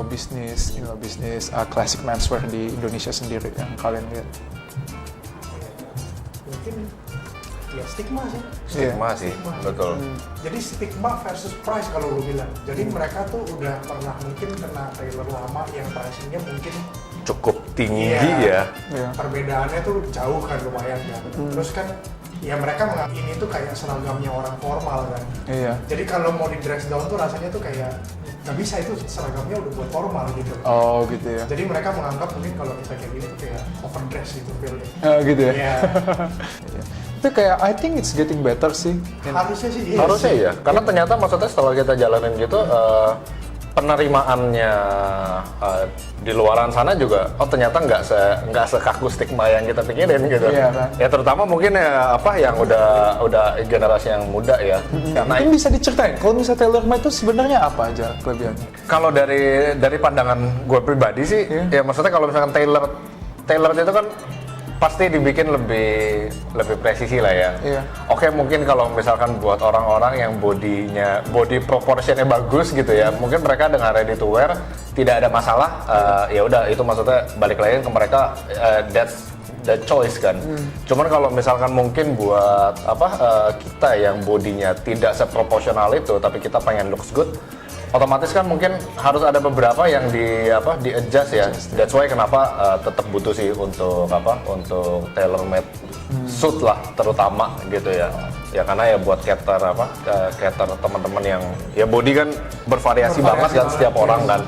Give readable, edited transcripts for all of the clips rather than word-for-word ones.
bisnis, bisnis classic menswear di Indonesia sendiri yang kalian lihat? Mungkin ya stigma sih. Stigma sih, betul. Jadi stigma versus price kalau lu bilang. Jadi mereka tuh udah pernah mungkin kena tailor lama yang pricingnya mungkin Cukup tinggi iya, ya. perbedaannya tuh jauh kan lumayan kan. Terus kan ya mereka menganggap ini tuh kayak seragamnya orang formal kan. Iya. Jadi kalau mau di dress down tuh rasanya tuh kayak nggak bisa, itu seragamnya udah buat formal gitu. Oh gitu ya. Jadi mereka menganggap mungkin kalau kita kayak gini tuh kayak overdress gitu feelnya. Gitu ya. Iya. Itu kayak I think it's getting better sih. Harusnya sih iya. Harusnya ya, karena ternyata maksudnya setelah kita jalanin gitu, penerimaannya di luaran sana juga, oh ternyata nggak sekaku stigma yang kita pikirin gitu. Iya, kan? Ya terutama mungkin ya apa yang udah generasi yang muda ya. Karena Mungkin bisa diceritain, kalau misalnya tailor-made itu sebenarnya apa aja kelebihannya? kalau dari pandangan gue pribadi sih, ya maksudnya kalau misalkan tailor itu kan pasti dibikin lebih presisi lah ya. Iya. Oke, mungkin kalau misalkan buat orang-orang yang body proportionnya bagus gitu ya, mungkin mereka dengan ready to wear tidak ada masalah. Ya udah, itu maksudnya balik lagi ke mereka, that's the choice kan. Cuman kalau misalkan mungkin buat kita yang bodinya tidak seproporsional itu, tapi kita pengen looks good, otomatis kan mungkin harus ada beberapa yang di adjust ya. That's why kenapa tetap butuh sih untuk tailor made suit lah terutama gitu ya. Ya karena ya buat cater teman-teman yang ya body kan bervariasi banget kan setiap orang kan.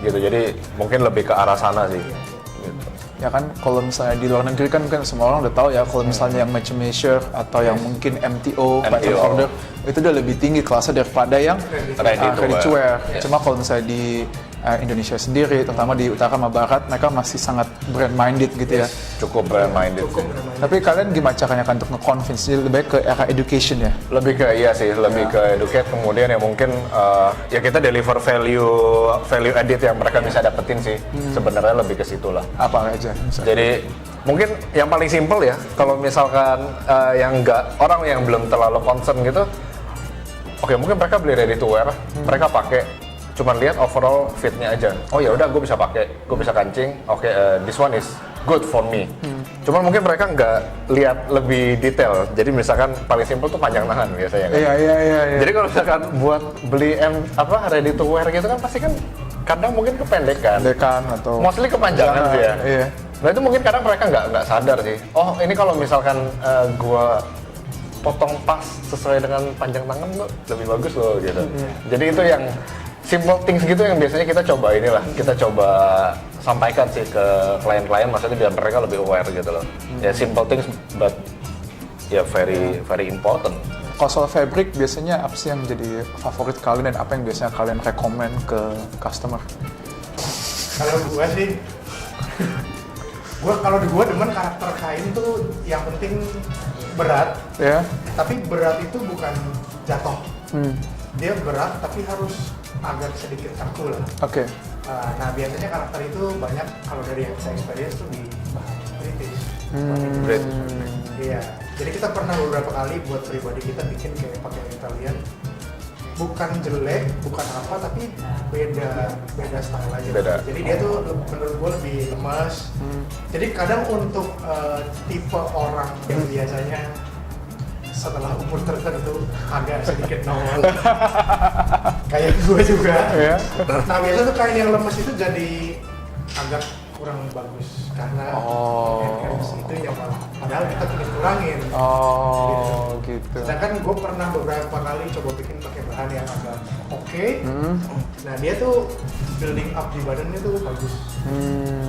Gitu. Jadi mungkin lebih ke arah sana sih. Gitu. Ya kan, kalau misalnya di luar negeri kan semua orang udah tahu ya, kalau misalnya yang match measure atau yang mungkin MTO, pattern order, itu udah lebih tinggi kelasnya daripada yang ready to wear. Yes. Cuma kalau misalnya di Indonesia sendiri, terutama di utara sama barat, mereka masih sangat brand minded gitu ya. Cukup brand minded. Tapi kalian gimana caranya kan untuk nge-convince? Jadi lebih baik ke era education ya? Lebih ke ke educate, kemudian ya mungkin ya kita deliver value added yang mereka bisa dapetin sih. Sebenarnya lebih ke situ lah. Apa aja misalnya? Jadi mungkin yang paling simple ya, kalau misalkan orang yang belum terlalu concern gitu, oke, mungkin mereka beli ready to wear, mereka pakai, cuman lihat overall fitnya aja. Oh ya udah, gue bisa pakai, gue bisa kancing. Oke, this one is good for me. Cuman mungkin mereka nggak lihat lebih detail. Jadi misalkan paling simple tuh panjang tangan biasanya kan. Iya. Jadi kalau misalkan buat beli ready to wear gitu kan pasti kan kadang mungkin kependekan. Atau Mostly kepanjangan sih ya. Iya. Nah itu mungkin kadang mereka nggak sadar sih. Oh ini kalau misalkan gua potong pas sesuai dengan panjang tangan tuh lebih bagus loh gitu. Jadi itu yang simple things gitu yang biasanya kita coba sampaikan sih ke klien-klien, maksudnya biar mereka lebih aware gitu loh. Ya simple things but ya very important. Kalau soal fabric, biasanya apa sih yang jadi favorit kalian dan apa yang biasanya kalian rekomend ke customer? Kalau gue sih, kalau gue demen karakter kain tuh yang penting berat. Ya. Tapi berat itu bukan jatuh. Dia berat tapi harus agak sedikit kaku lah. Oke. Nah biasanya karakter itu banyak kalau dari yang saya experience tuh di British. Iya. Jadi kita pernah beberapa kali buat pribadi kita bikin kayak pakai Italian. Bukan jelek, bukan apa, tapi beda style aja. Beda. Jadi dia tuh menurut gue lebih lemas. Jadi kadang untuk tipe orang yang biasanya setelah umur tertentu agak sedikit nongol, kayak gue juga. Yeah. Nah biasanya tuh kain yang lemes itu jadi agak kurang bagus karena itu yang padahal kita ingin kurangin. Gitu. Sedangkan gue pernah beberapa kali coba bikin pakai bahan yang agak oke. Nah dia tuh building up di badannya tuh bagus.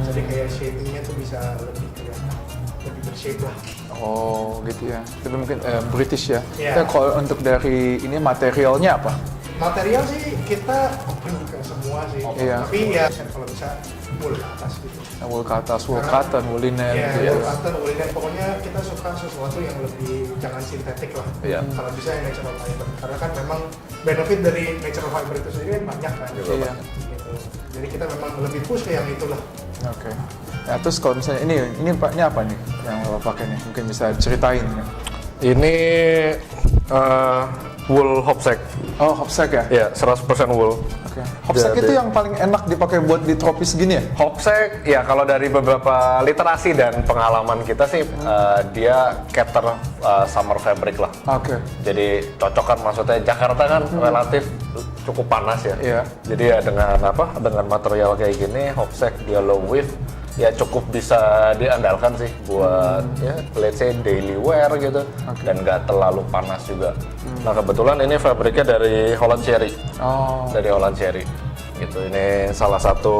Jadi kayak shapingnya tuh bisa lebih kelihatan, lebih bershape lah. Oh gitu ya. Tapi mungkin British ya. Yeah. Kalau untuk dari ini materialnya apa? Material sih kita open ke semua sih. Iya. Tapi ya kalau bisa wool ke atas gitu. Wool ke atas, wool cotton, wool linen. Iya, gitu. wool cotton, wool linen. Pokoknya kita suka sesuatu yang lebih jangan sintetik lah. Iya. Kalau bisa yang natural fiber. Karena kan memang benefit dari natural fiber itu sendiri kan banyak kan. Iya. Gitu. Jadi kita memang lebih push ke yang itulah. Oke. Nah, terus kalau misalnya ini paknya apa nih yang lo pakai nih? Mungkin bisa ceritain ya. Ini wool hopsack. Oh, hopsack ya? Ya, 100% wool. Oke. Hopsack itu yang paling enak dipakai buat di tropis gini ya? Hopsack, ya kalau dari beberapa literasi dan pengalaman kita sih, dia cater summer fabric lah. Oke. Jadi cocok kan, maksudnya Jakarta kan relatif cukup panas ya. Iya. Jadi ya dengan material kayak gini, Hopsack dia low wave, ya cukup bisa diandalkan sih buat ya let's say daily wear gitu, dan nggak terlalu panas juga. Nah kebetulan ini fabriknya dari Holland Cherry. Oh. Dari Holland Cherry gitu. Ini salah satu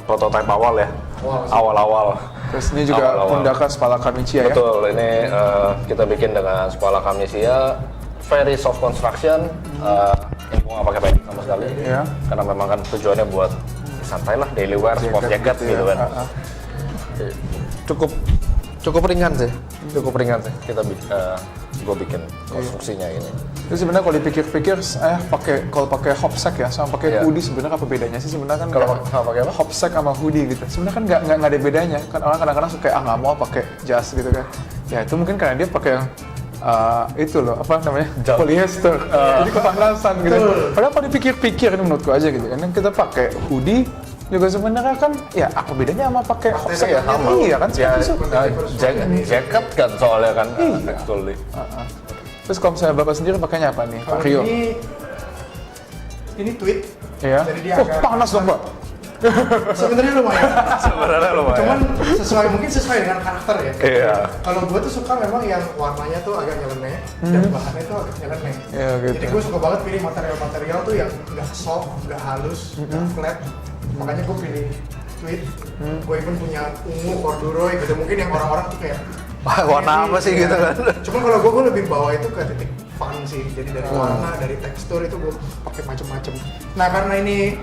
prototipe awal ya. Awal-awal. Terus ini juga Awal-awal. Pundaka Spala Kamisia ya? Betul, ini kita bikin dengan Spala Kamisia, very soft construction. Ini gua nggak pakai padding sama sekali. Iya. Karena memang kan tujuannya buat santai lah, daily wear, sport jacket gitu kan. Cukup ringan sih. Kita gue bikin konstruksinya ini. Terus sebenarnya kalau dipikir-pikir, kalau pakai hopsack ya sama pakai hoodie sebenarnya apa bedanya sih sebenarnya kan? Kalau pakai apa? Hopsack sama hoodie gitu. Sebenarnya kan nggak ada bedanya. Kan orang kadang-kadang suka nggak mau pakai jas gitu kan. Ya itu mungkin karena dia pakai yang itu loh apa namanya polyester. Jadi kepanasan gitu. Padahal kalau dipikir-pikir ini menurutku aja gitu kan. Kita pakai hoodie juga sebenarnya kan ya apa bedanya sama pakai hopsack ya? Iya kan? Ya, jacket kan soalnya kan actually. Terus kalau misalnya Bapak sendiri pakainya apa nih? Pak Rio? Ini tweed. Iya. Jadi dia Oh, agak- panas dong, Pak. Sebenarnya lumayan. Sebenarnya lumayan. Cuman mungkin sesuai dengan karakter ya. Iya. Kalau gue tuh suka memang yang warnanya tuh agak nyeleneh dan bahannya tuh agak nyeleneh. Iya, gitu. Jadi gue suka banget pilih material-material tuh yang nggak soft, nggak halus, nggak flat. Makanya gue pilih tweed. Gue even punya ungu, corduroy gitu. Mungkin yang orang-orang tuh kayak Warna apa sih iya. gitu kan? Cuman kalau gue lebih bawa itu ke titik fun sih. Jadi dari warna, dari tekstur itu gue pakai macem-macem. Nah karena ini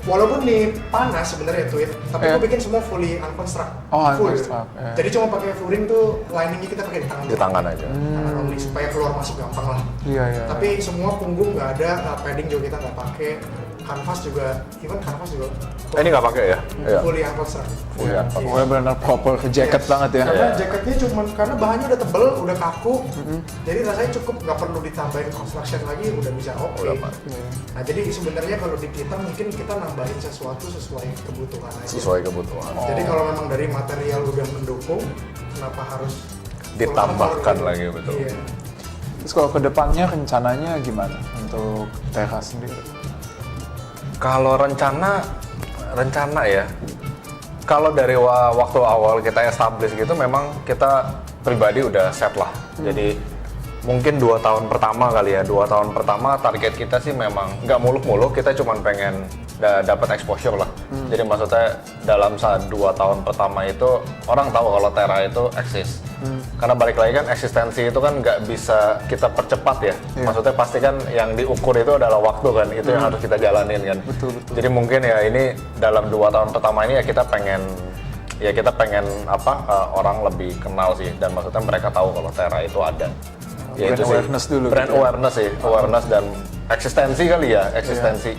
walaupun nih panas sebenarnya tweed, tapi gue bikin semua fully unconstruct. Oh, Full. unconstruct, iya. Jadi cuma pakai furing tuh liningnya kita pakai di tangan. Di tangan aja. Tangan only, supaya keluar masuk gampang lah. Iya. Tapi semua punggung nggak ada, padding juga kita nggak pakai, canvas juga, even canvas juga. Ini nggak pakai ya? Iya. Fully unconstruct. Iya. Pokoknya benar proper jacket Yes. banget ya. Karena Iya. jaketnya cuma karena bahannya udah tebel, udah kaku, jadi rasanya cukup, nggak perlu ditambahin construction lagi, udah bisa oke. Udah, Pak. Nah jadi sebenarnya kalau di kita mungkin kita nambahin sesuatu sesuai kebutuhan aja. Sesuai kebutuhan. Jadi kalau memang dari material udah mendukung, kenapa harus Ditambahkan full-on lagi, betul. Iya. Terus kalau ke depannya rencananya gimana untuk teras sendiri? Kalau rencana ya, kalau dari waktu awal kita establish gitu, memang kita pribadi udah set lah. Jadi mungkin 2 tahun pertama kali ya, 2 tahun pertama target kita sih memang nggak muluk-muluk, kita cuma pengen dapat exposure lah. Jadi maksudnya dalam saat 2 tahun pertama itu orang tahu kalau Terra itu eksis. Karena balik lagi kan eksistensi itu kan nggak bisa kita percepat ya. Maksudnya pasti kan yang diukur itu adalah waktu kan, itu yang harus kita jalanin kan. Betul. Jadi mungkin ya ini dalam 2 tahun pertama ini ya kita pengen orang lebih kenal sih, dan maksudnya mereka tahu kalau Terra itu ada. Ya, Brand itu sih. awareness dulu Brand gitu ya. awareness sih, awareness dan eksistensi kali ya, eksistensi.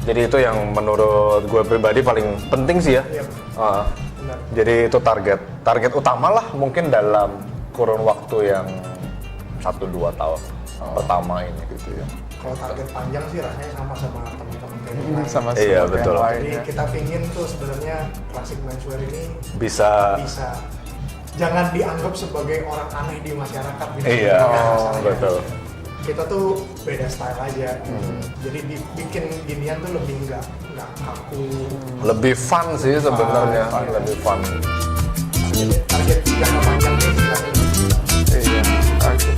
Jadi itu yang menurut gue pribadi paling penting sih ya. Iya. Benar. Jadi itu target utama lah mungkin dalam kurun waktu yang 1-2 tahun pertama ini gitu ya. Kalau target panjang sih rasanya sama teman-teman kayak kita. Sama Iya, yang betul. lain Jadi ya. kita pingin tuh sebenarnya klasik menswear ini Bisa jangan dianggap sebagai orang aneh di masyarakat gitu. iya, Masalahnya. betul. Kita tuh beda style aja. Jadi bikin ginian tuh lebih nggak kaku. Lebih fun sih sebenarnya, lebih fun. Jadi target jangka panjang nih silakan. Iya. Oke.